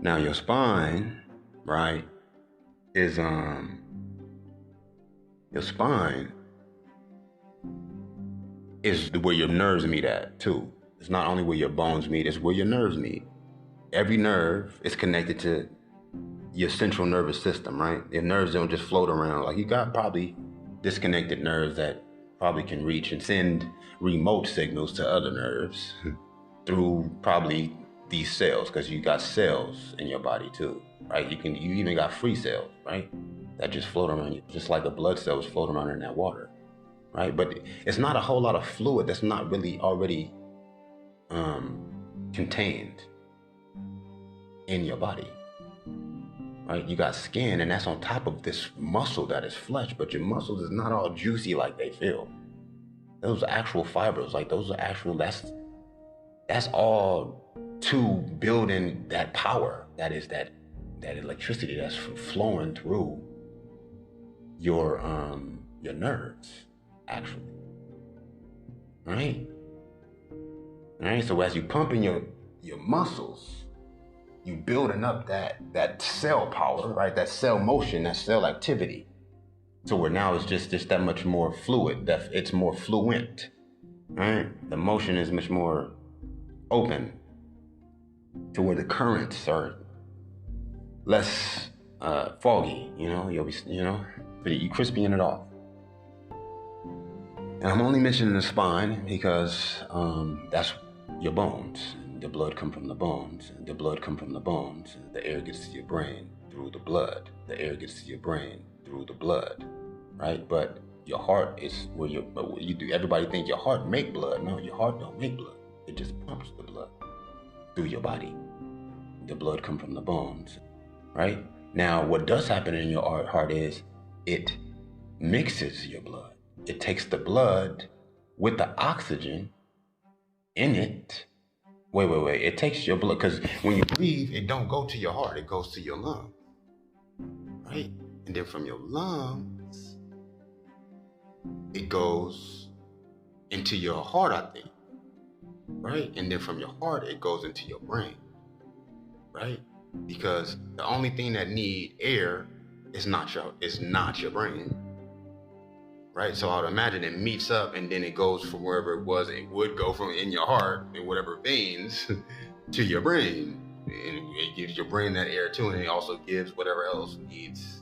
Now your spine, right, is your spine is where your nerves meet at too. It's not only where your bones meet, it's where your nerves meet. Every nerve is connected to your central nervous system, right? Your nerves don't just float around. Like, you got probably disconnected nerves that probably can reach and send remote signals to other nerves through probably these cells, because you got cells in your body too, right? You even got free cells, right? That just float around you, just like the blood cells float around in that water, right? But it's not a whole lot of fluid that's not really already contained in your body, right? You got skin, and that's on top of this muscle that is flesh, but your muscles is not all juicy like they feel. Those are actual fibers, like those are actual, that's all to build in that power, that is that electricity that's flowing through your nerves, actually, right? So as you pumping your muscles, you building up that cell power, right? That cell motion, that cell activity. So where now it's just that much more fluid, that it's more fluent, right? The motion is much more open, to where the currents are less foggy, you'll be, you crisping it off. And I'm only mentioning the spine because that's your bones. The blood come from the bones. The blood come from the bones. The air gets to your brain through the blood. The air gets to your brain through the blood, right? But your heart is where you do. Everybody think your heart make blood. No, your heart don't make blood. It just pumps the blood through your body. The blood come from the bones, right? Now, what does happen in your heart is it mixes your blood. It takes the blood with the oxygen in it. Wait. It takes your blood, because when you breathe, it don't go to your heart. It goes to your lungs, right? And then from your lungs, it goes into your heart, I think, right? And then from your heart, it goes into your brain, right? Because the only thing that need air is not your brain, right? So I would imagine it meets up, and then it goes from wherever it would go from in your heart, in whatever veins, to your brain. And it gives your brain that air too, and it also gives whatever else needs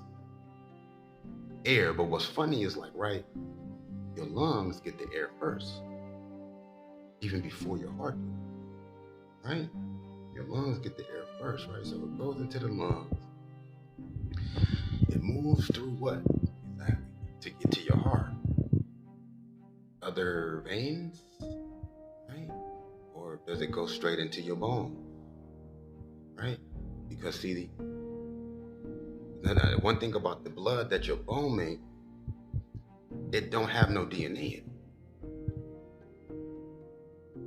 air. But what's funny is, like, right, your lungs get the air first, even before your heart does, right? Your lungs get the air first, right? So it goes into the lungs. It moves through what? Exactly. To get to your heart. Other veins, right? Or does it go straight into your bones, right? Because see, one thing about the blood that your bone make, it don't have no DNA in it,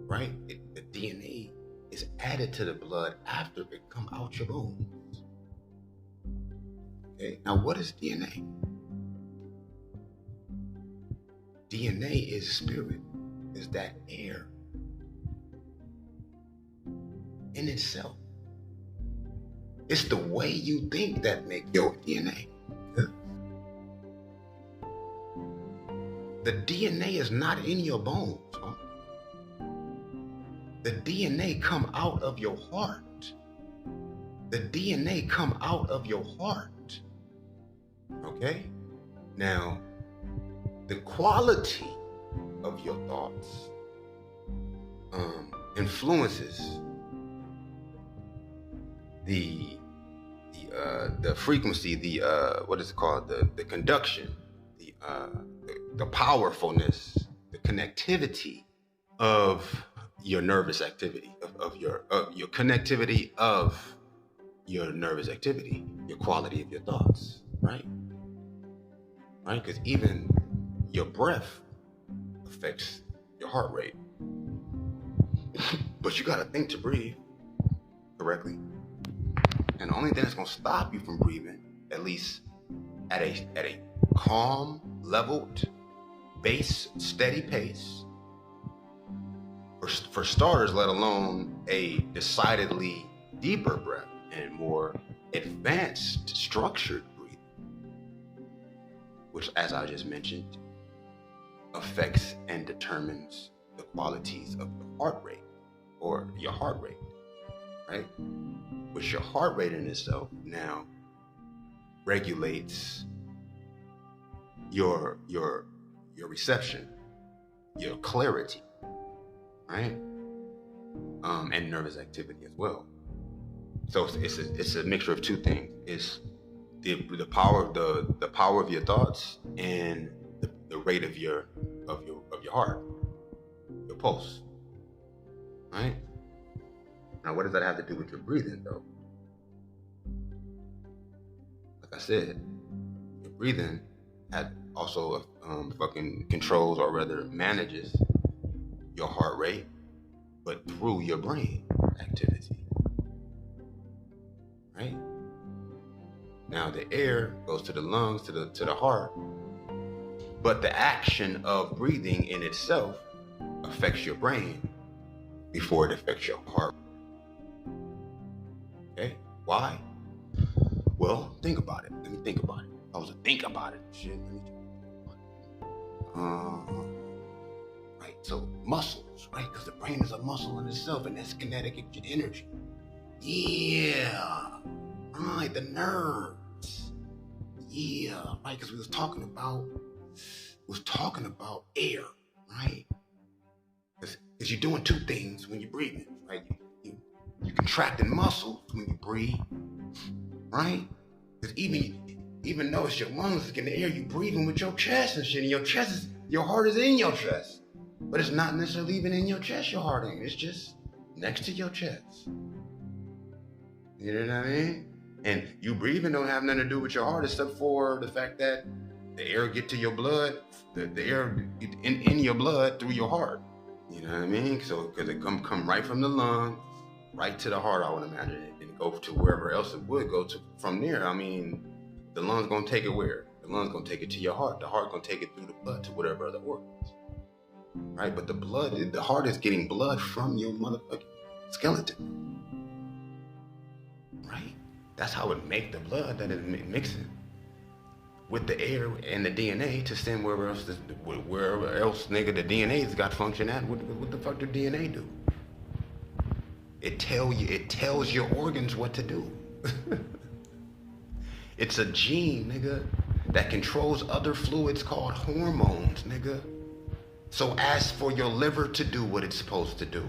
right? The DNA is added to the blood after it come out your bones. Okay, now what is DNA? DNA is spirit, is that air in itself. It's the way you think that make your DNA. The DNA is not in your bones. Huh? The DNA come out of your heart. The DNA come out of your heart. Okay? Now, the quality of your thoughts influences the frequency, what is it called? The conduction, the powerfulness, the connectivity of your nervous activity, of your connectivity of your nervous activity, your quality of your thoughts, right? Right? Because even your breath affects your heart rate. But you got to think to breathe correctly. And the only thing that's going to stop you from breathing, at least at a calm, leveled, base, steady pace, for starters, let alone a decidedly deeper breath and more advanced structured breathing, which, as I just mentioned, affects and determines the qualities of your heart rate, or your heart rate, right? Which your heart rate in itself now regulates your reception, your clarity, right? And nervous activity as well. So it's a mixture of two things. It's the power of your thoughts and the rate of your heart, your pulse, right? Now, what does that have to do with your breathing, though? Like I said, your breathing also fucking controls, or rather manages, your heart rate, but through your brain activity, right? Now the air goes to the lungs, to the heart, but the action of breathing in itself affects your brain before it affects your heart. Okay, why? Well, think about it. Let me think about it. I was to think about it. Shit, let me think about it. Right, so muscles, right? Because the brain is a muscle in itself, and that's kinetic energy. Yeah, right, the nerves. Yeah, right, because we was talking about air, right? Because you're doing two things when you're breathing, right? You're contracting muscles when you breathe, right? Because even though it's your lungs getting the air, you breathing with your chest and shit, and your heart is in your chest. But it's not necessarily even in your chest, your heart ain't. It's just next to your chest. You know what I mean? And you breathing don't have nothing to do with your heart, except for the fact that the air get to your blood, the air in your blood through your heart. You know what I mean? So, because it come right from the lung, right to the heart, I would imagine, and go to wherever else it would go to from there. I mean, the lung's gonna take it where? The lung's gonna take it to your heart. The heart gonna take it through the blood to whatever other organs. Right? But the heart is getting blood from your motherfucking skeleton. Right? That's how it make the blood that it mixing with the air and the DNA to send wherever else nigga the DNA's got function at. What the fuck do DNA do? It tells your organs what to do. It's a gene, nigga, that controls other fluids called hormones, nigga. So as for your liver to do what it's supposed to do,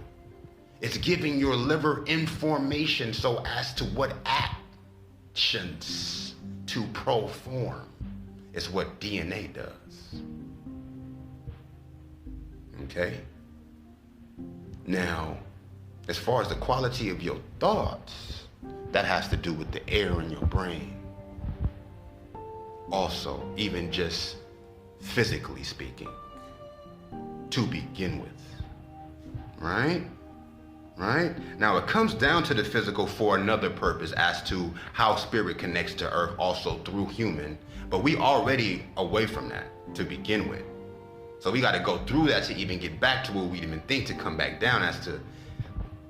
it's giving your liver information so as to what actions to perform. It's what DNA does. Okay? Now, as far as the quality of your thoughts, that has to do with the air in your brain. Also, even just physically speaking, to begin with. Right? Now, it comes down to the physical for another purpose as to how spirit connects to earth also through human, but we already away from that to begin with. So we got to go through that to even get back to where we even think to come back down, as to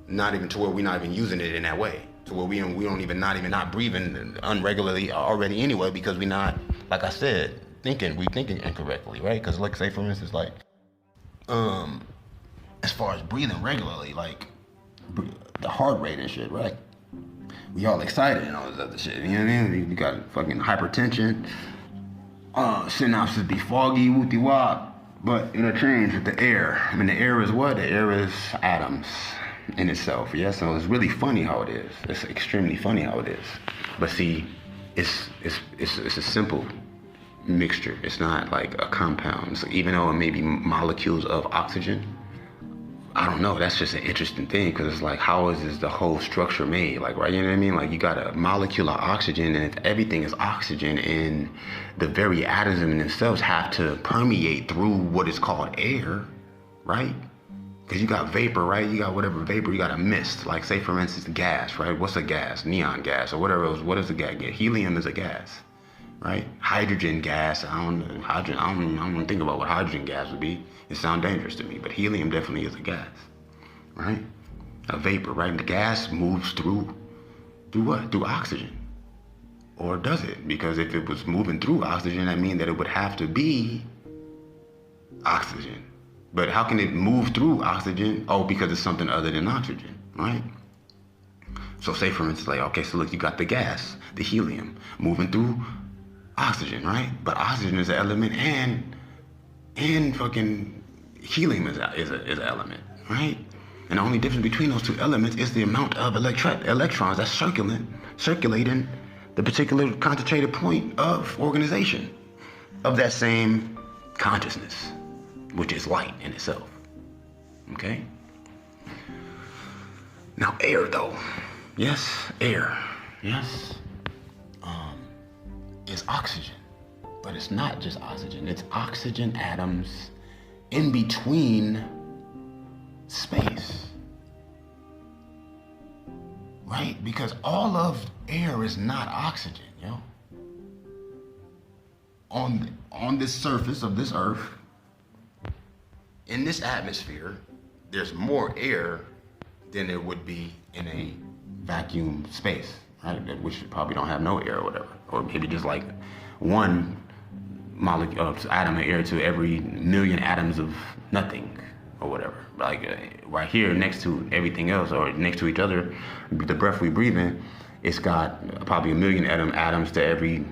not even to where we're not even using it in that way, to where we don't even not breathing unregularly already anyway, because we're not, like I said, we thinking incorrectly, right? Because like, say for instance, like as far as breathing regularly, like the heart rate and shit, right? We all excited and all this other shit, you know what I mean? We got fucking hypertension, synapses be foggy, wooty wop, but it'll change with the air. I mean, the air is what? The air is atoms in itself, yeah? So it's really funny how it is. It's extremely funny how it is. But see, it's a simple mixture. It's not like a compound. So even though it may be molecules of oxygen, I don't know, that's just an interesting thing, because it's like, how is the whole structure made? Like, right, you know what I mean? Like, you got a molecule of oxygen, and if everything is oxygen, and the very atoms in themselves have to permeate through what is called air, right? Because you got vapor, right? You got whatever vapor, you got a mist. Like, say, for instance, gas, right? What's a gas? Neon gas, or whatever else. What is a gas? Helium is a gas, right? Hydrogen gas, I don't think about what hydrogen gas would be. It sounds dangerous to me, but helium definitely is a gas, right? A vapor, right? And the gas moves through Through what? Through oxygen. Or does it? Because if it was moving through oxygen, that means that it would have to be oxygen. But how can it move through oxygen? Oh, because it's something other than oxygen, right? So say for instance, like, okay, so look, you got the gas, the helium, moving through oxygen, right? But oxygen is an element and fucking helium is an element, right? And the only difference between those two elements is the amount of electrons that's circulating the particular concentrated point of organization of that same consciousness, which is light in itself. Okay? Now air though. Yes, air. Yes. Is oxygen. But it's not just oxygen. It's oxygen atoms in between space. Right? Because all of air is not oxygen, yo. On this surface of this earth, in this atmosphere, there's more air than there would be in a vacuum space, right? Which probably don't have no air or whatever. Or maybe just like one molecule, atom of air to every million atoms of nothing or whatever. Like right here next to everything else or next to each other, the breath we breathe in, it's got probably 1 million atoms to every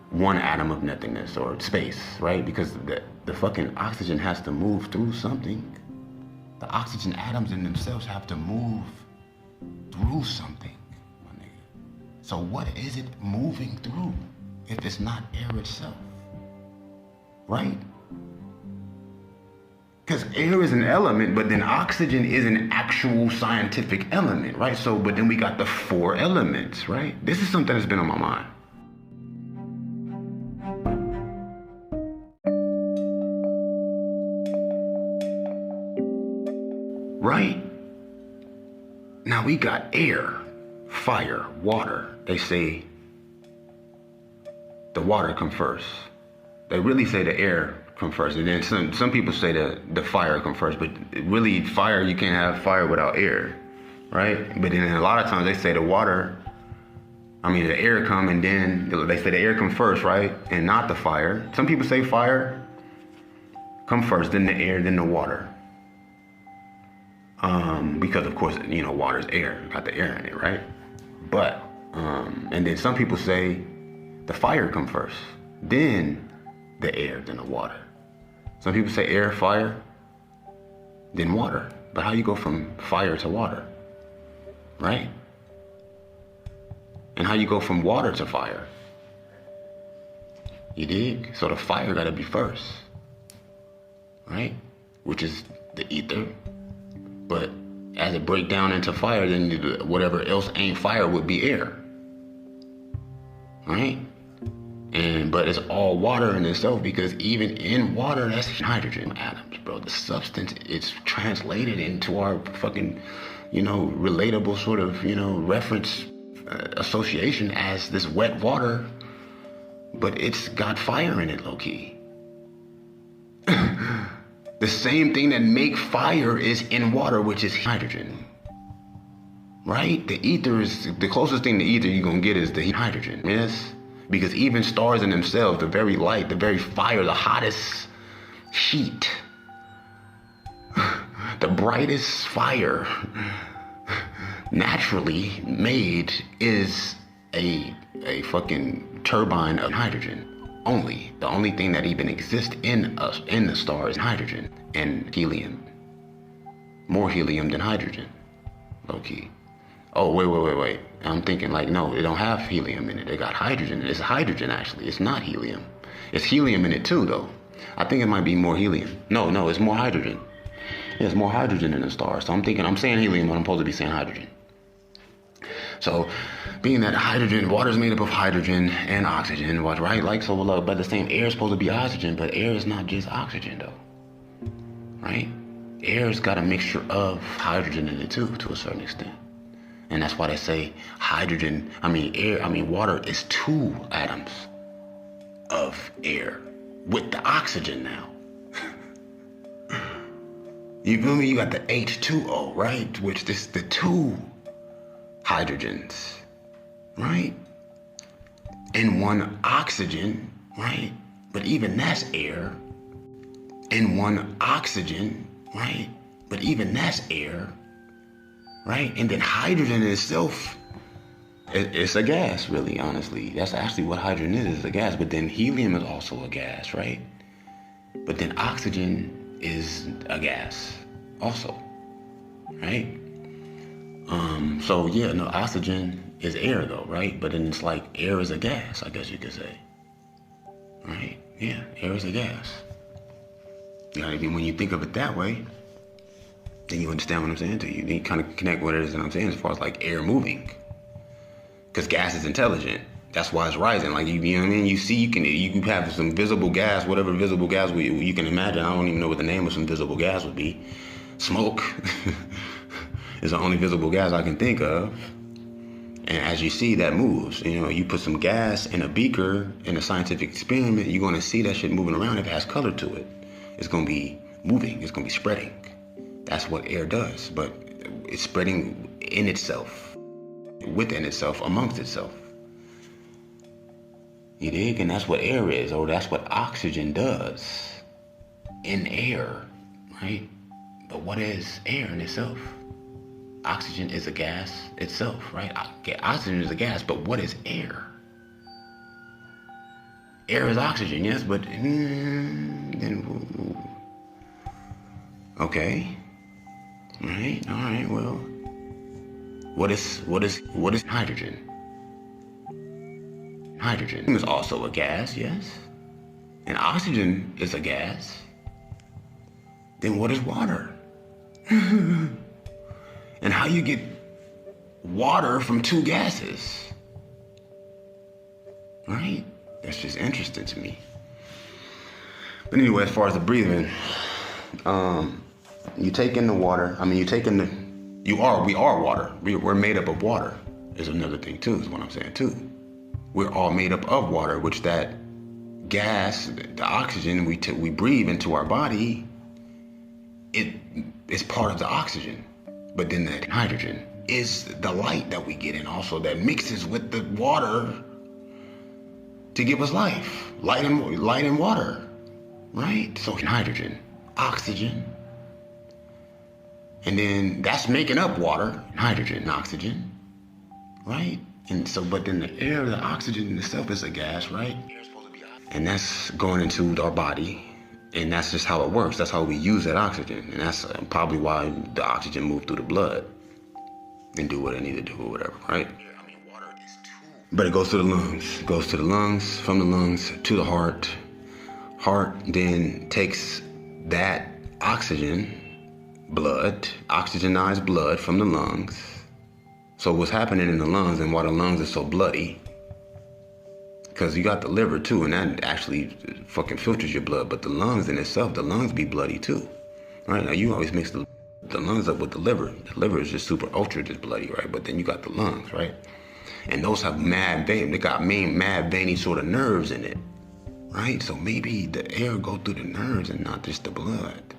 one atom of nothingness or space, right? Because the fucking oxygen has to move through something. The oxygen atoms in themselves have to move through something, my nigga. So what is it moving through if it's not air itself, right? Because air is an element, but then oxygen is an actual scientific element, right? So, but then we got the 4 elements, right? This is something that's been on my mind. Right? Now we got air, fire, water. They say the water come first. They really say the air come first. And then some people say the fire come first, but really fire, you can't have fire without air, right? But then a lot of times they say the air come and then they say the air come first, right? And not the fire. Some people say fire come first, then the air, then the water. Because of course, water is air, got the air in it, right? But, and then some people say the fire come first, then the air, then the water. Some people say air, fire, then water. But how you go from fire to water, right? And how you go from water to fire? You dig? So the fire gotta be first, right? Which is the ether. But as it breaks down into fire, then whatever else ain't fire would be air, right? But it's all water in itself, because even in water, that's hydrogen atoms, bro. The substance is translated into our fucking, relatable sort of, reference association as this wet water, but it's got fire in it, low key. The same thing that make fire is in water, which is hydrogen, right? The ether is, the closest thing to ether you're gonna get is the hydrogen, yes? Because even stars in themselves, the very light, the very fire, the hottest heat, the brightest fire naturally made is a fucking turbine of hydrogen. The only thing that even exists in us, in the star, is hydrogen and helium. More helium than hydrogen, low key. Oh, wait. I'm thinking like, no, it don't have helium in it. It got hydrogen. It's hydrogen, actually. It's not helium. It's helium in it too, though. I think it might be more helium. No, it's more hydrogen. Yeah, it's more hydrogen in the star. So I'm saying helium, but I'm supposed to be saying hydrogen. So, being that water is made up of hydrogen and oxygen, right? Like so, but the same air is supposed to be oxygen, but air is not just oxygen, though, right? Air's got a mixture of hydrogen in it too, to a certain extent, and that's why they say water is 2 atoms of air with the oxygen now. You feel me? You got the H2O, right? Which is the 2 hydrogens right? And one oxygen, right? But even that's air. And one oxygen, right? But even that's air, right? And then hydrogen in itself, it's a gas, really, honestly. That's actually what hydrogen is a gas. But then helium is also a gas, right? But then oxygen is a gas also, right? So yeah, no, oxygen is air though, right? But then it's like air is a gas, I guess you could say, right? Yeah, air is a gas. You know, when you think of it that way, then you understand what I'm saying to you. Then you kind of connect what it is that I'm saying as far as like air moving. Because gas is intelligent. That's why it's rising. Like, you know what I mean? You see, you can have some visible gas, whatever visible gas you can imagine. I don't even know what the name of some visible gas would be. Smoke is the only visible gas I can think of. And as you see, that moves. You know, you put some gas in a beaker in a scientific experiment, you're going to see that shit moving around. If it has color to it, it's going to be moving. It's going to be spreading. That's what air does. But it's spreading in itself, within itself, amongst itself. You dig? And that's what air is, or that's what oxygen does in air, right? But what is air in itself? Oxygen is a gas itself, right? Oxygen is a gas, but what is air? Air is oxygen, yes, but okay, right? All right. Well, what is hydrogen? Hydrogen is also a gas, yes, and oxygen is a gas. Then what is water? And how you get water from two gases, right? That's just interesting to me. But anyway, as far as the breathing, you take in the water. I mean, we are water. We're made up of water is another thing too, is what I'm saying too. We're all made up of water, which that gas, the oxygen we breathe into our body, it is part of the oxygen. But then that hydrogen is the light that we get in also, that mixes with the water to give us life. Light and water, right? So hydrogen, oxygen, and then that's making up water, hydrogen, oxygen, right? And so, but then the air, the oxygen in itself is a gas, right? And that's going into our body. And that's just how it works. That's how we use that oxygen. And that's probably why the oxygen moves through the blood and do what it needs to do or whatever, right? I mean, water is too. But it goes to the lungs. It goes to the lungs, from the lungs to the heart. Heart then takes that oxygenized blood from the lungs. So what's happening in the lungs and why the lungs are so bloody, because you got the liver too, and that actually fucking filters your blood. But the lungs in itself, the lungs be bloody too, right? Now you always mix the lungs up with the liver. The liver is just super ultra just bloody, right? But then you got the lungs, right? And those have mad veiny sort of nerves in it, right? So maybe the air go through the nerves and not just the blood.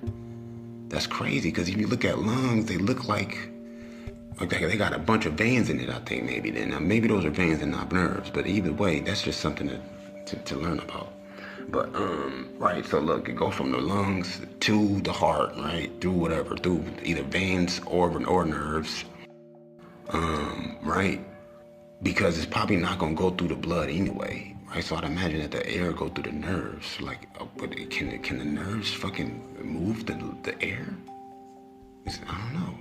That's crazy, because if you look at lungs, they look like they got a bunch of veins in it, I think, maybe. Then maybe those are veins and not nerves. But either way, that's just something to learn about. But right, so look, it goes from the lungs to the heart, right? Through either veins or nerves. Right? Because it's probably not gonna go through the blood anyway, right? So I'd imagine that the air go through the nerves. Like, but can the nerves fucking move the air? I don't know.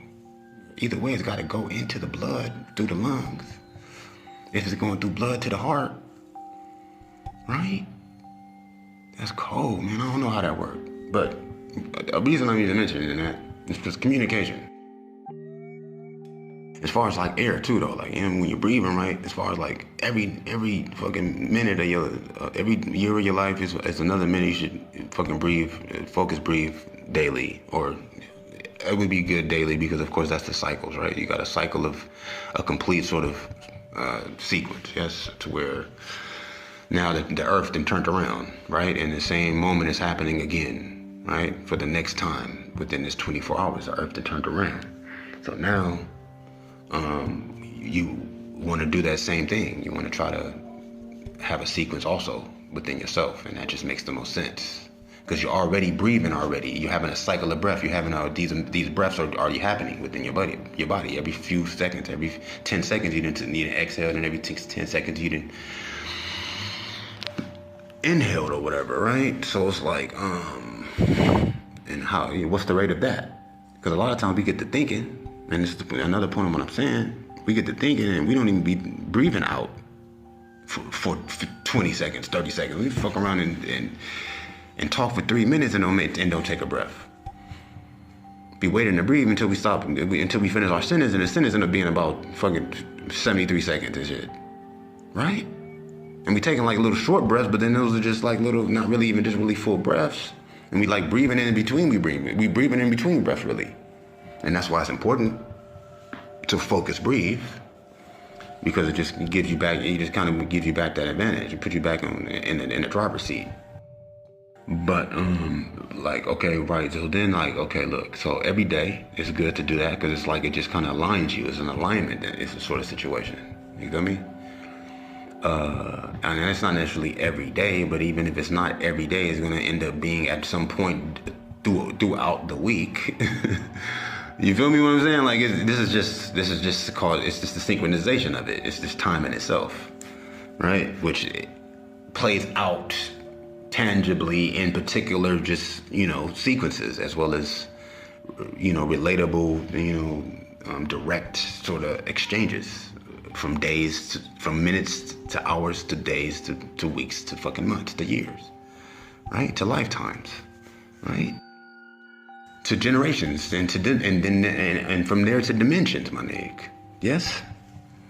Either way, it's got to go into the blood through the lungs. If it's going through blood to the heart, right? That's cold, man. I don't know how that works. But the reason I'm even mentioning that is just communication. As far as like air too, though, like, and when you're breathing, right? As far as like every fucking minute of your, every year of your life is another minute you should fucking breathe, breathe daily, or it would be good daily, because of course that's the cycles, right? You got a cycle of a complete sort of sequence, yes, to where now the earth then turned around, right? And the same moment is happening again, right? For the next time within this 24 hours, the earth then turned around. So now want to do that same thing. You want to try to have a sequence also within yourself, and that just makes the most sense. Because you're already breathing already. You're having a cycle of breath. You're having these breaths are already happening within your body. Your body, every few seconds, every 10 seconds, you need an exhale, and every 10 seconds, you didn't inhaled or whatever, right? So it's like, and what's the rate of that? Because a lot of times we get to thinking, and this is another point of what I'm saying, we get to thinking and we don't even be breathing out for 20 seconds, 30 seconds. We fuck around and talk for 3 minutes and don't take a breath. Be waiting to breathe until we stop, until we finish our sentence, and the sentence end up being about fucking 73 seconds and shit, right? And we taking like little short breaths, but then those are just like little, not really even just really full breaths. And we like breathing in between, we breathing in between breaths really. And that's why it's important to focus breathe, because it just gives you back, it just kind of gives you back that advantage. It puts you back in the driver's seat. But like, okay, right, so then like, okay, look, so every day it's good to do that, because it's like it just kind of aligns you. It's an alignment, it's a sort of situation. You feel me? And it's not necessarily every day, but even if it's not every day, it's going to end up being at some point throughout the week. You feel me what I'm saying? Like, this is just the synchronization of it. It's this time in itself, right? Which plays out tangibly in particular, just, sequences, as well as, relatable, direct sort of exchanges. From minutes to hours to days to weeks to fucking months to years, right? To lifetimes, right? To generations and from there to dimensions, my nigga. Yes?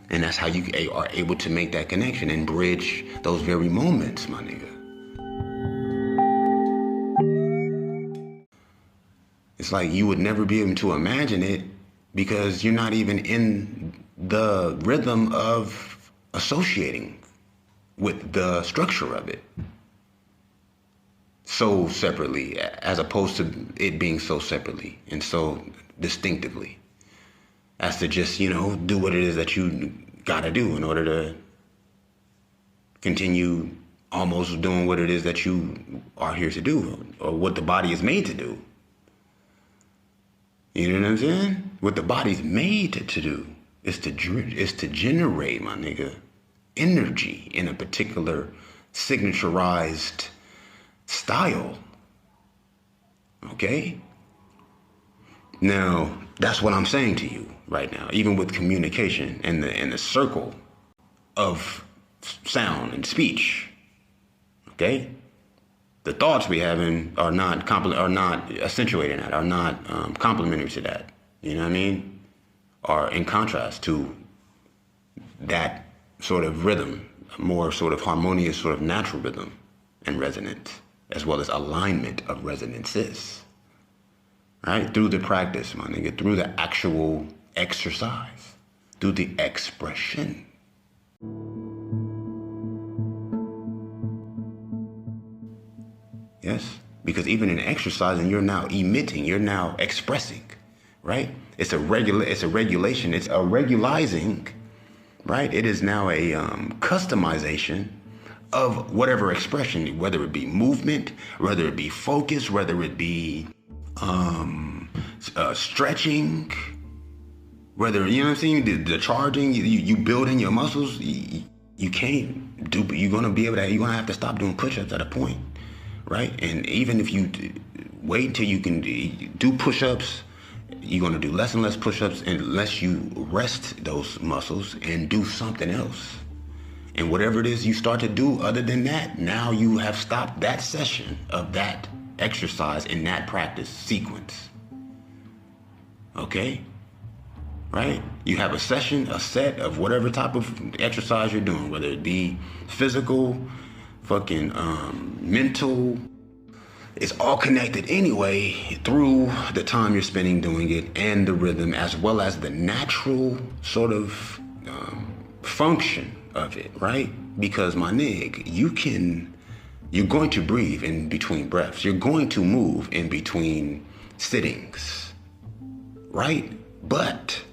And that's how you are able to make that connection and bridge those very moments, my nigga. It's like you would never be able to imagine it because you're not even in the rhythm of associating with the structure of it so separately, as opposed to it being so separately and so distinctively, as to just, do what it is that you gotta do in order to continue almost doing what it is that you are here to do, or what the body is made to do. You know what I'm saying? What the body's made to do is to generate, my nigga, energy in a particular signaturized style. Okay? Now, that's what I'm saying to you right now, even with communication and the circle of sound and speech. Okay? The thoughts we having are not accentuating that, are not complementary to that. You know what I mean? Are in contrast to that sort of rhythm, more sort of harmonious, sort of natural rhythm and resonance, as well as alignment of resonances. Right? Through the practice, my nigga, through the actual exercise, through the expression. Yes? Because even in exercising, you're now emitting, you're now expressing, right? It's a regulation, it's a regularizing, right? It is now a customization of whatever expression, whether it be movement, whether it be focus, whether it be stretching, whether, you know what I'm saying, the charging, you building your muscles, you can't do, you're gonna have to stop doing push-ups at a point, right? And even if you wait until you can do push-ups, you're gonna do less and less push-ups unless you rest those muscles and do something else. And whatever it is you start to do other than that, now you have stopped that session of that exercise in that practice sequence. Okay? Right? You have a set of whatever type of exercise you're doing, whether it be physical, fucking mental. It's all connected anyway through the time you're spending doing it and the rhythm, as well as the natural sort of function of it, right? Because my nig, you're going to breathe in between breaths. You're going to move in between sittings, right? But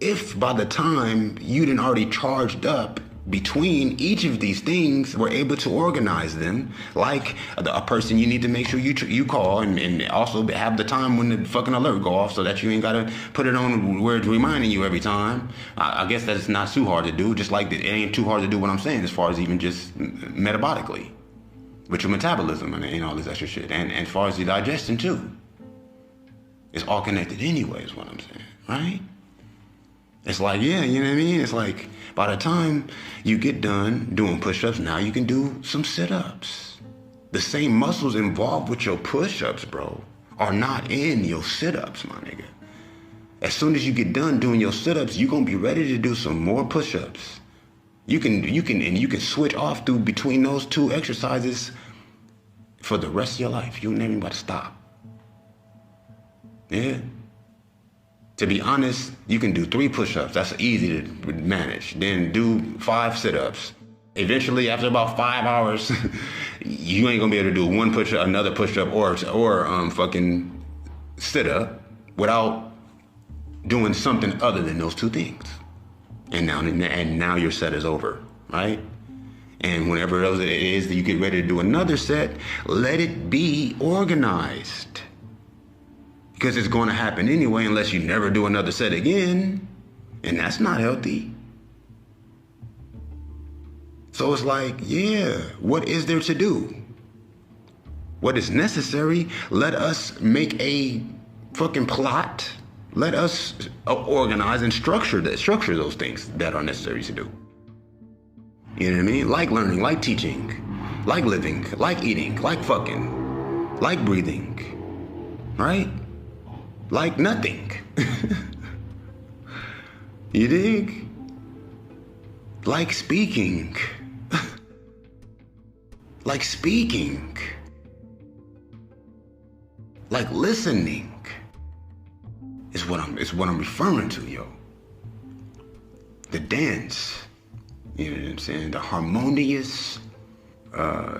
if by the time you done already charged up between each of these things, we're able to organize them like a person you need to make sure you call, and also have the time when the fucking alert go off so that you ain't gotta put it on where it's reminding you every time. I guess that's not too hard to do, just like it ain't too hard to do what I'm saying as far as even just metabolically with your metabolism and all this extra shit, and as far as your digestion too. It's all connected anyway is what I'm saying, right? It's like, yeah, you know what I mean? It's like, by the time you get done doing push-ups, now you can do some sit-ups. The same muscles involved with your push-ups, bro, are not in your sit-ups, my nigga. As soon as you get done doing your sit-ups, you're gonna be ready to do some more push-ups. You can switch off through between those two exercises for the rest of your life. You ain't even about to stop. Yeah. To be honest, you can do 3 push-ups. That's easy to manage. Then do 5 sit-ups. Eventually, after about 5 hours, you ain't gonna be able to do one push-up, another push-up, or fucking sit-up without doing something other than those 2 things. And now your set is over, right? And whenever else it is that you get ready to do another set, let it be organized. Because it's going to happen anyway unless you never do another set again. And that's not healthy. So it's like, yeah, what is there to do? What is necessary? Let us make a fucking plot. Let us organize and structure those things that are necessary to do. You know what I mean? Like learning, like teaching, like living, like eating, like fucking, like breathing, right? Like nothing. You dig? Like speaking. Like speaking. Like listening. Is what I'm referring to, yo. The dance. You know what I'm saying? The harmonious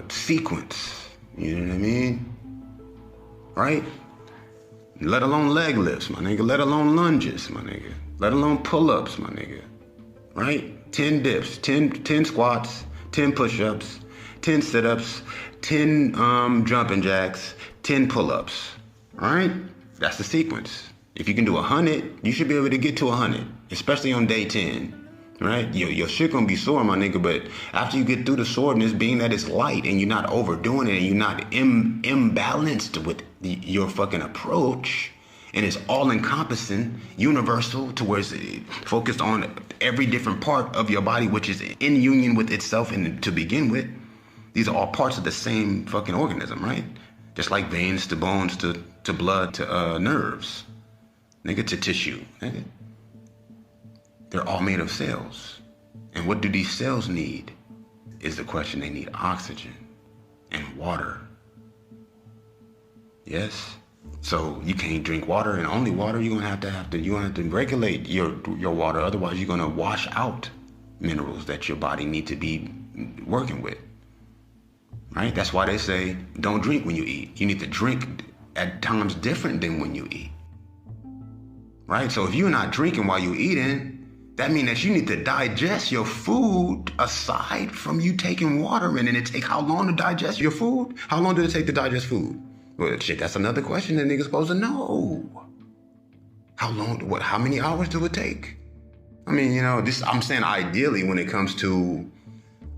sequence. You know what I mean? Right? Let alone leg lifts, my nigga. Let alone lunges, my nigga. Let alone pull-ups, my nigga. Right? 10 dips, 10 squats, 10 push-ups, 10 sit-ups, 10 jumping jacks, 10 pull-ups. All right? That's the sequence. If you can do 100, you should be able to get to 100, especially on day 10. Right? Your shit gonna be sore, my nigga, but after you get through the soreness, being that it's light and you're not overdoing it and you're not imbalanced with your fucking approach, and it's all-encompassing, universal, to where it's focused on every different part of your body, which is in union with itself and to begin with. These are all parts of the same fucking organism, right? Just like veins to bones to blood to nerves, nigga, to tissue, nigga. They're all made of cells. And what do these cells need is the question. They need oxygen and water. Yes? So you can't drink water and only water. You're gonna have to regulate your water. Otherwise you're gonna wash out minerals that your body needs to be working with. Right? That's why they say don't drink when you eat. You need to drink at times different than when you eat. Right? So if you're not drinking while you're eating, that means that you need to digest your food aside from you taking water in. And it take how long to digest your food? How long did it take to digest food? Well, shit, that's another question that niggas supposed to know. How many hours do it take? I mean, you know, I'm saying ideally when it comes to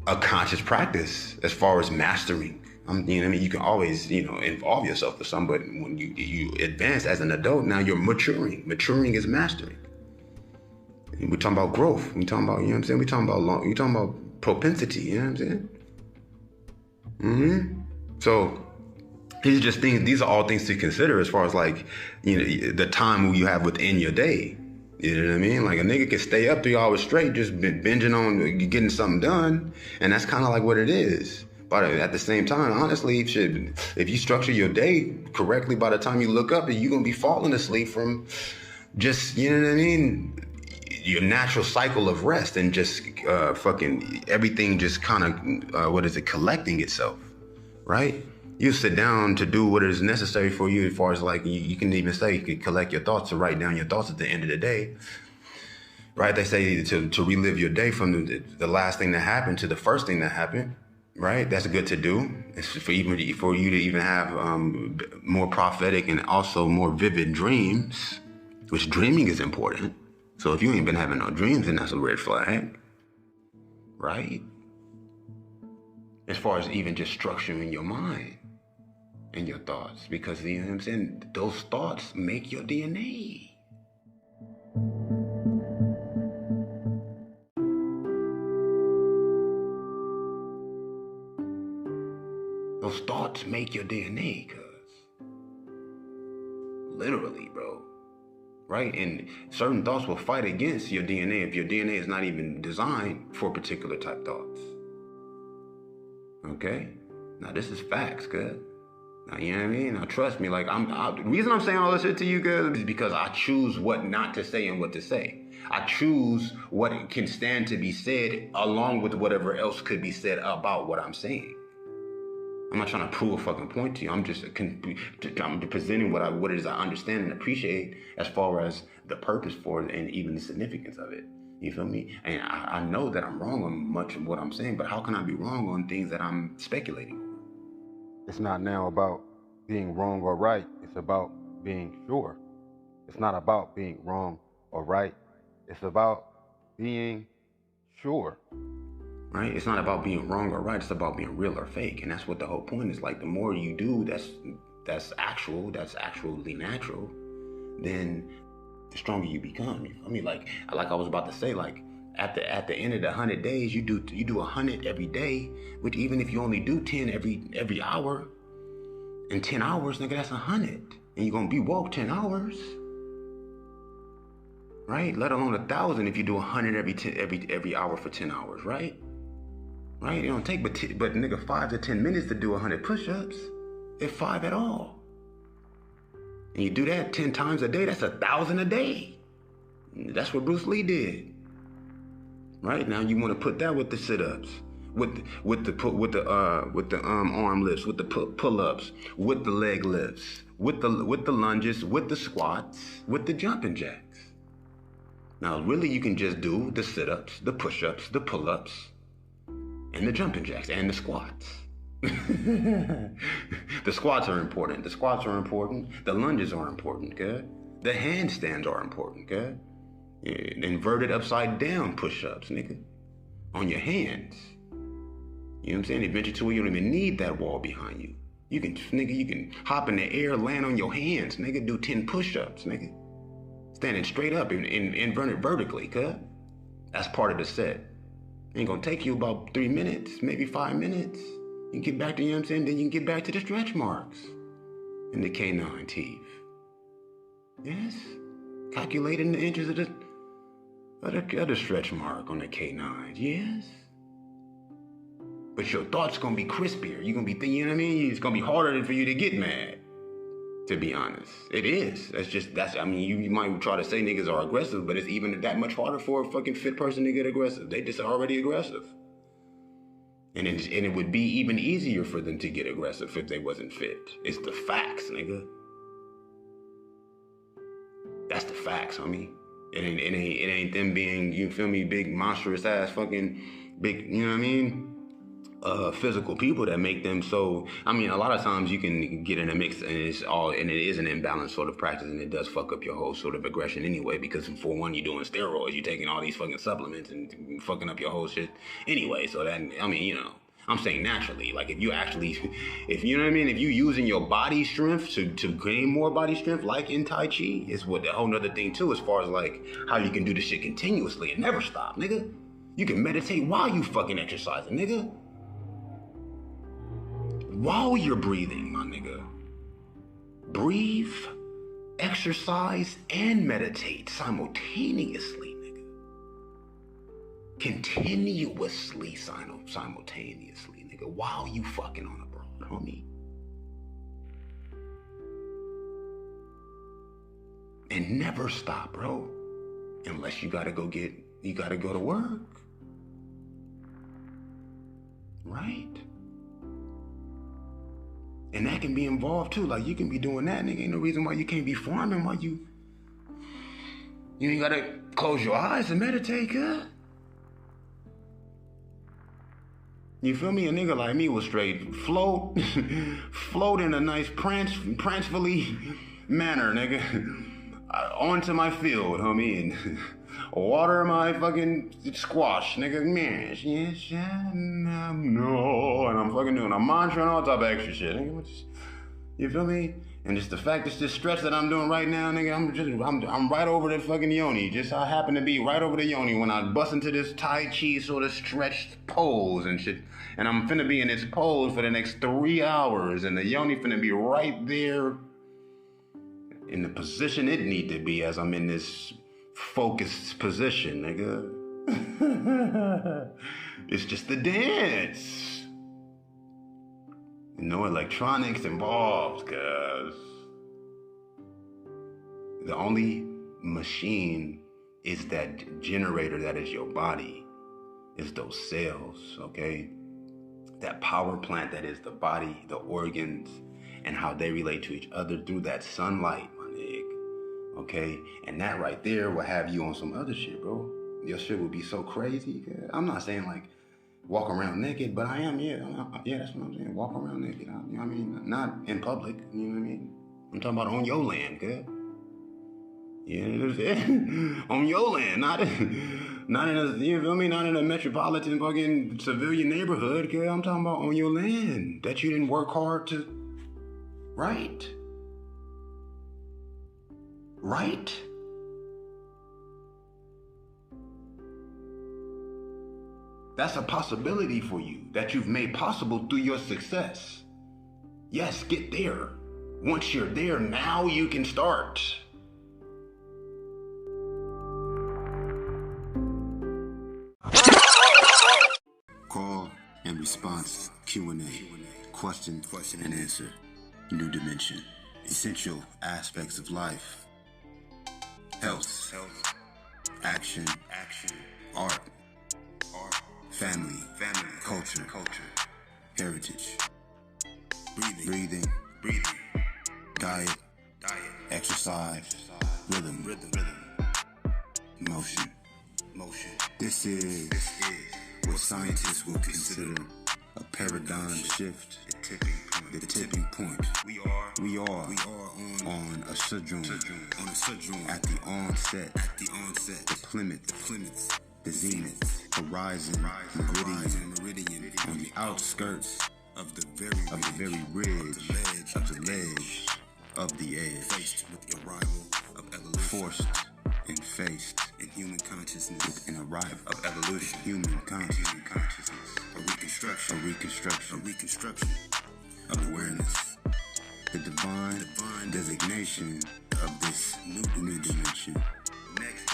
a conscious practice, as far as mastering. You know what I mean? You can always, involve yourself with somebody. When you advance as an adult, now you're maturing. Maturing is mastering. We're talking about growth. We're talking about, you know what I'm saying? We're talking about propensity, you know what I'm saying? Mm-hmm. So these are all things to consider as far as like, the time you have within your day. You know what I mean? Like a nigga can stay up 3 hours straight just binging on getting something done. And that's kind of like what it is. But at the same time, honestly, if you structure your day correctly, by the time you look up, you're going to be falling asleep from just, you know what I mean? Your natural cycle of rest and just fucking everything just kind of, collecting itself, right? You sit down to do what is necessary for you as far as like, you can even say you can collect your thoughts to write down your thoughts at the end of the day. right? They say to relive your day from the last thing that happened to the first thing that happened, right? That's good to do. It's for you to even have more prophetic and also more vivid dreams, which dreaming is important. So if you ain't been having no dreams, then that's a red flag, right? As far as even just structuring your mind and your thoughts, because you know what I'm saying, those thoughts make your DNA. Those thoughts make your DNA, cuz. Literally, bro. Right? And certain thoughts will fight against your DNA if your DNA is not even designed for particular type thoughts. Okay? Now, this is facts, cuz. Now, you know what I mean? Now, trust me, like, the reason I'm saying all this shit to you, cuz, is because I choose what not to say and what to say. I choose what can stand to be said along with whatever else could be said about what I'm saying. I'm not trying to prove a fucking point to you. I'm just I'm presenting what it is I understand and appreciate as far as the purpose for it and even the significance of it. You feel me? And I know that I'm wrong on much of what I'm saying, but how can I be wrong on things that I'm speculating on? It's not now about being wrong or right. It's about being sure. It's not about being wrong or right. It's about being sure. Right? It's not about being wrong or right. It's about being real or fake. And that's what the whole point is. Like, the more you do that's actually natural, then the stronger you become. You feel me? Like I was about to say, like, at the end of the 100 days, you do 100 every day, which even if you only do 10 every hour, in 10 hours, nigga, that's 100. And you're gonna be woke 10 hours. Right? Let alone 1,000 if you do 100 every hour for 10 hours, right? Right? It don't take but nigga 5 to 10 minutes to do 100 push-ups, if 5 at all. And you do that 10 times a day, that's 1,000 a day. That's what Bruce Lee did. Right? Now you want to put that with the sit-ups, with the arm lifts, with the pull-ups, with the leg lifts, with the lunges, with the squats, with the jumping jacks. Now really you can just do the sit-ups, the push-ups, the pull-ups, and the jumping jacks, and the squats. The squats are important. The squats are important. The lunges are important, good. The handstands are important, good. Inverted upside down push-ups, nigga. On your hands. You know what I'm saying? Eventually to where you don't even need that wall behind you. You can hop in the air, land on your hands, nigga. Do 10 push-ups, nigga. Standing straight up and inverted vertically, cuz. That's part of the set. Ain't gonna take you about 3 minutes, maybe 5 minutes. You can get back to, you know what I'm saying? Then you can get back to the stretch marks in the canine teeth. Yes? Calculating the inches of the stretch mark on the canines, yes? But your thoughts gonna be crispier. You're gonna be thinking, you know what I mean? It's gonna be harder for you to get mad, to be honest. It is. I mean, you might try to say niggas are aggressive, but it's even that much harder for a fucking fit person to get aggressive. They just already aggressive. And it would be even easier for them to get aggressive if they wasn't fit. It's the facts, nigga. That's the facts, homie. It ain't them being, you feel me, big monstrous ass fucking big, you know what I mean? Physical people that make them so. I mean, a lot of times you can get in a mix and it is an imbalanced sort of practice, and it does fuck up your whole sort of aggression anyway, because for one, you're doing steroids, you're taking all these fucking supplements and fucking up your whole shit anyway. So that, I mean, you know, I'm saying naturally, like if you know what I mean, if you using your body strength to gain more body strength, like in Tai Chi, is what a whole nother thing too, as far as like how you can do the shit continuously and never stop, nigga. You can meditate while you fucking exercising, nigga. While you're breathing, my nigga. Breathe, exercise, and meditate simultaneously, nigga. Continuously, simultaneously, nigga, while you fucking on a broad, homie. And never stop, bro. Unless you gotta go to work. Right? And that can be involved too. Like, you can be doing that, nigga. Ain't no reason why you can't be farming while you You ain't gotta close your eyes and meditate, cuz. You feel me? A nigga like me was straight float in a nice prancefully manner, nigga. Onto my field, homie, and water my fucking squash, nigga. Man, yes, no, and I'm fucking doing a mantra and all type of extra shit, nigga. You feel me? And just the fact that this stretch that I'm doing right now, nigga, I'm right over the fucking yoni. Just I happen to be right over the yoni when I bust into this Tai Chi sort of stretched pose and shit. And I'm finna be in this pose for the next 3 hours, and the yoni finna be right there in the position it need to be as I'm in this focused position, nigga. It's just the dance. No electronics involved, cuz. The only machine is that generator that is your body. It's those cells, okay? That power plant that is the body, the organs, and how they relate to each other through that sunlight, my nigga. Okay? And that right there will have you on some other shit, bro. Your shit will be so crazy. I'm not saying like walk around naked, but I am, yeah, that's what I'm saying. Walk around naked, you know what I mean? Not in public, you know what I mean? I'm talking about on your land, good? You know what I'm saying? On your land, not in a, you feel me? Not in a metropolitan fucking civilian neighborhood, good? I'm talking about on your land that you didn't work hard to, right? Right? That's a possibility for you that you've made possible through your success. Yes, get there. Once you're there, now you can start. Call and response Q&A. Question and answer. New dimension. Essential aspects of life. Health. Action. Art. Family, culture, heritage, breathing, diet, exercise, rhythm, motion. This is what scientists will consider a paradigm shift, the tipping point. We are on a sojourn, at the onset, the plinth, the zenith, horizon, meridian, on the outskirts of the very ridge, of the ledge, of the edge, faced with the arrival of evolution, forced and faced in human consciousness, with an arrival of evolution, human consciousness, a reconstruction of awareness, the divine designation of this new dimension.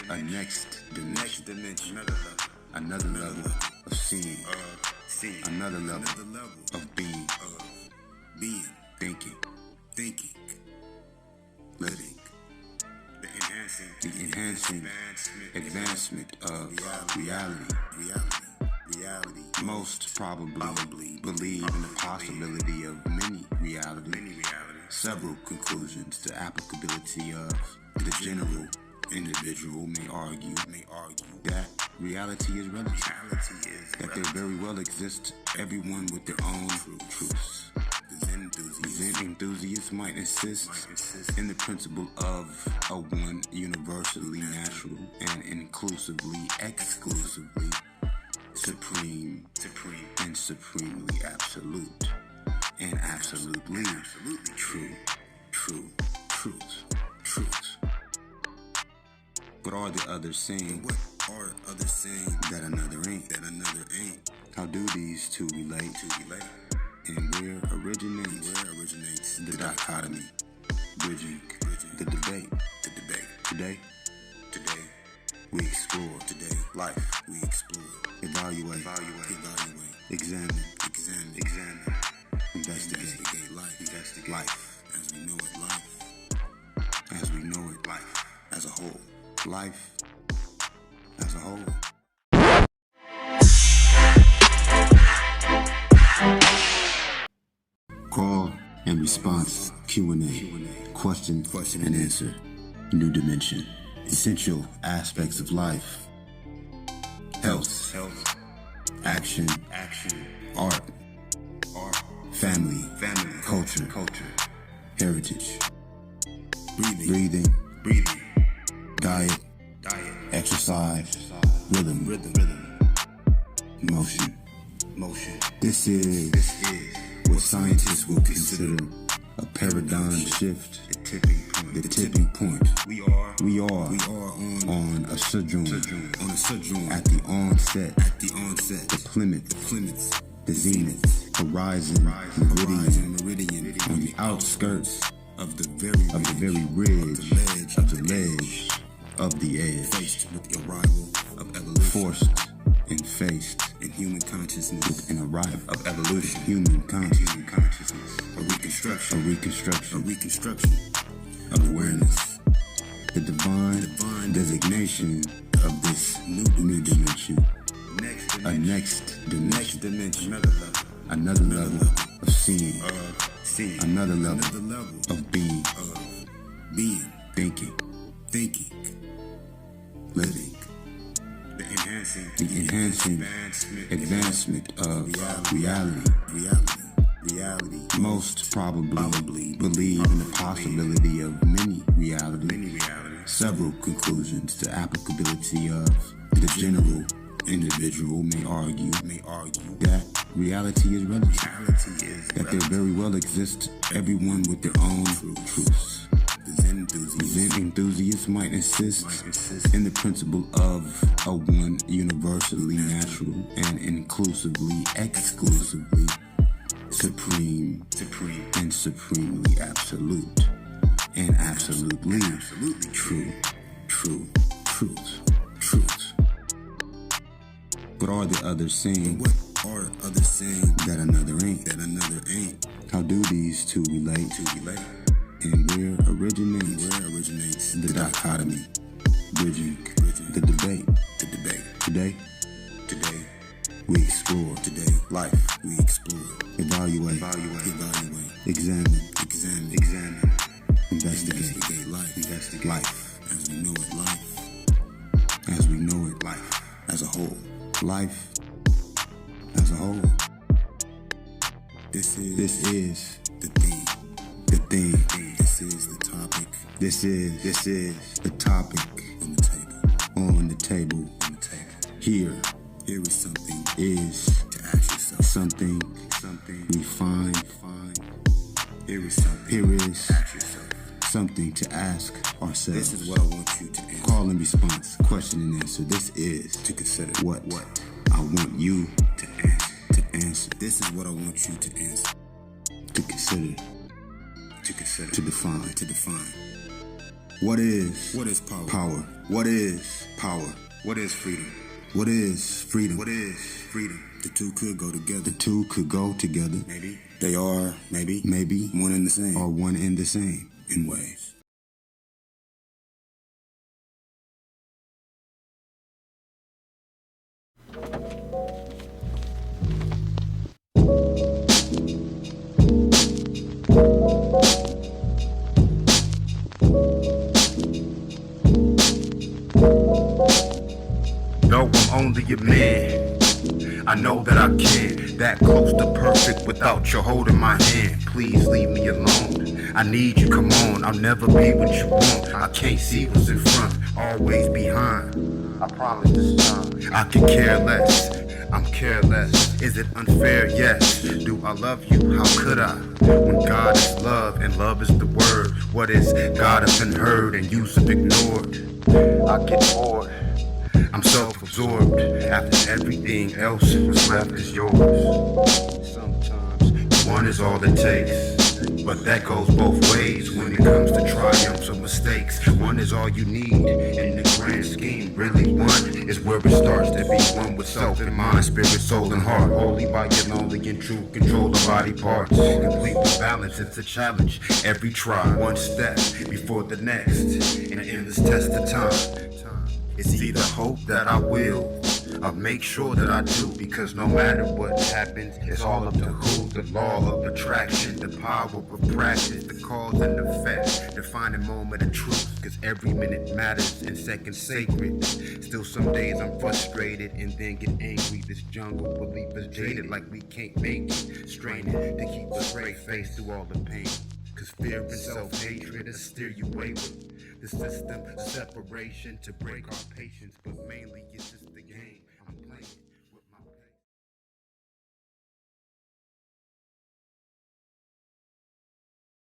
A next dimension, another level of seeing, another level of being, thinking, living, the enhancing advancement of reality. Most probably believe in the possibility of many realities, several conclusions, the applicability of the general individual may argue that reality is relative, that there very well exists everyone with their own truths. Zen enthusiasts might insist in the principle of a one universally natural and inclusively, exclusively supreme and supremely absolute and absolutely truth. What are the others saying? That another ain't? How do these two relate? And where originates the dichotomy? Bridging the debate. Today we explore. Life we explore. Evaluate. Examine. Investigate life. As we know it. Life as a whole. Life as a whole. Call and response Q&A. Question and answer. New dimension. essential aspects of life: health, action, art, family, culture, heritage, breathing, diet, exercise, rhythm, motion. This is what scientists will consider a paradigm shift, the tipping point. We are on a sojourn, at the onset, the plummet, the zenith, horizon, meridian, on the outskirts of the very ridge, of the ledge, of the edge, faced with the arrival of evolution, forced and faced in human consciousness, with an arrival of evolution, human consciousness, a reconstruction of awareness, the divine designation of this new dimension, a next dimension, another level of seeing, another level of being, thinking, living. The enhancing advancement of reality. Most probably believe in the possibility of many realities. Several conclusions to applicability of the general individual may argue that reality is relative, that there very well exists everyone with their own truths. Zen enthusiasts might insist in the principle of a one universally natural and inclusively, exclusively supreme and supremely absolute and absolutely true. But are the others saying that another ain't? How do these two relate? And where originates the dichotomy, bridging the debate. Today we explore. Life we explore. Evaluate. Examine. Investigate life as we know it. Life as a whole. Life as a whole. This is the theme. This is the topic. This is the topic on the table. Here is something to ask yourself. Something we find. Here is something to ask ourselves. This is what I want you to answer. Call and response, question and answer. This is to consider what I want you to answer. This is what I want you to answer. To consider. To define. What is power? What is power? What is freedom? What is freedom? The two could go together. Maybe they are. Maybe one and the same. Or one and the same in ways. Though I'm only a man, I know that I can. That close to perfect without you holding my hand. Please leave me alone. I need you, come on. I'll never be what you want. I can't see what's in front, always behind. I promise this time I can care less. I'm careless. Is it unfair? Yes. Do I love you? How could I? When God is love and love is the word. What is God has been heard and you have ignored? I get bored. I'm self-absorbed after everything else was left is yours. Sometimes one is all it takes, but that goes both ways when it comes to triumphs or mistakes. One is all you need in the grand scheme. Really one is where it starts to be one with self and mind, spirit, soul, and heart. Wholly by your lonely and true control of body parts. Complete with balance, it's a challenge. Every try, one step before the next in an endless test of time. It's either hope that I will I'll make sure that I do, because no matter what happens, it's all up to who. The law of attraction, the power of practice, the cause and effect, defining moment of truth, cause every minute matters and seconds sacred. Still some days I'm frustrated and then get angry. This jungle will leave us jaded like we can't make it, straining to keep a straight face through all the pain. Cause fear and self-hatred will steer you wayward. The system of separation to break our patience, but mainly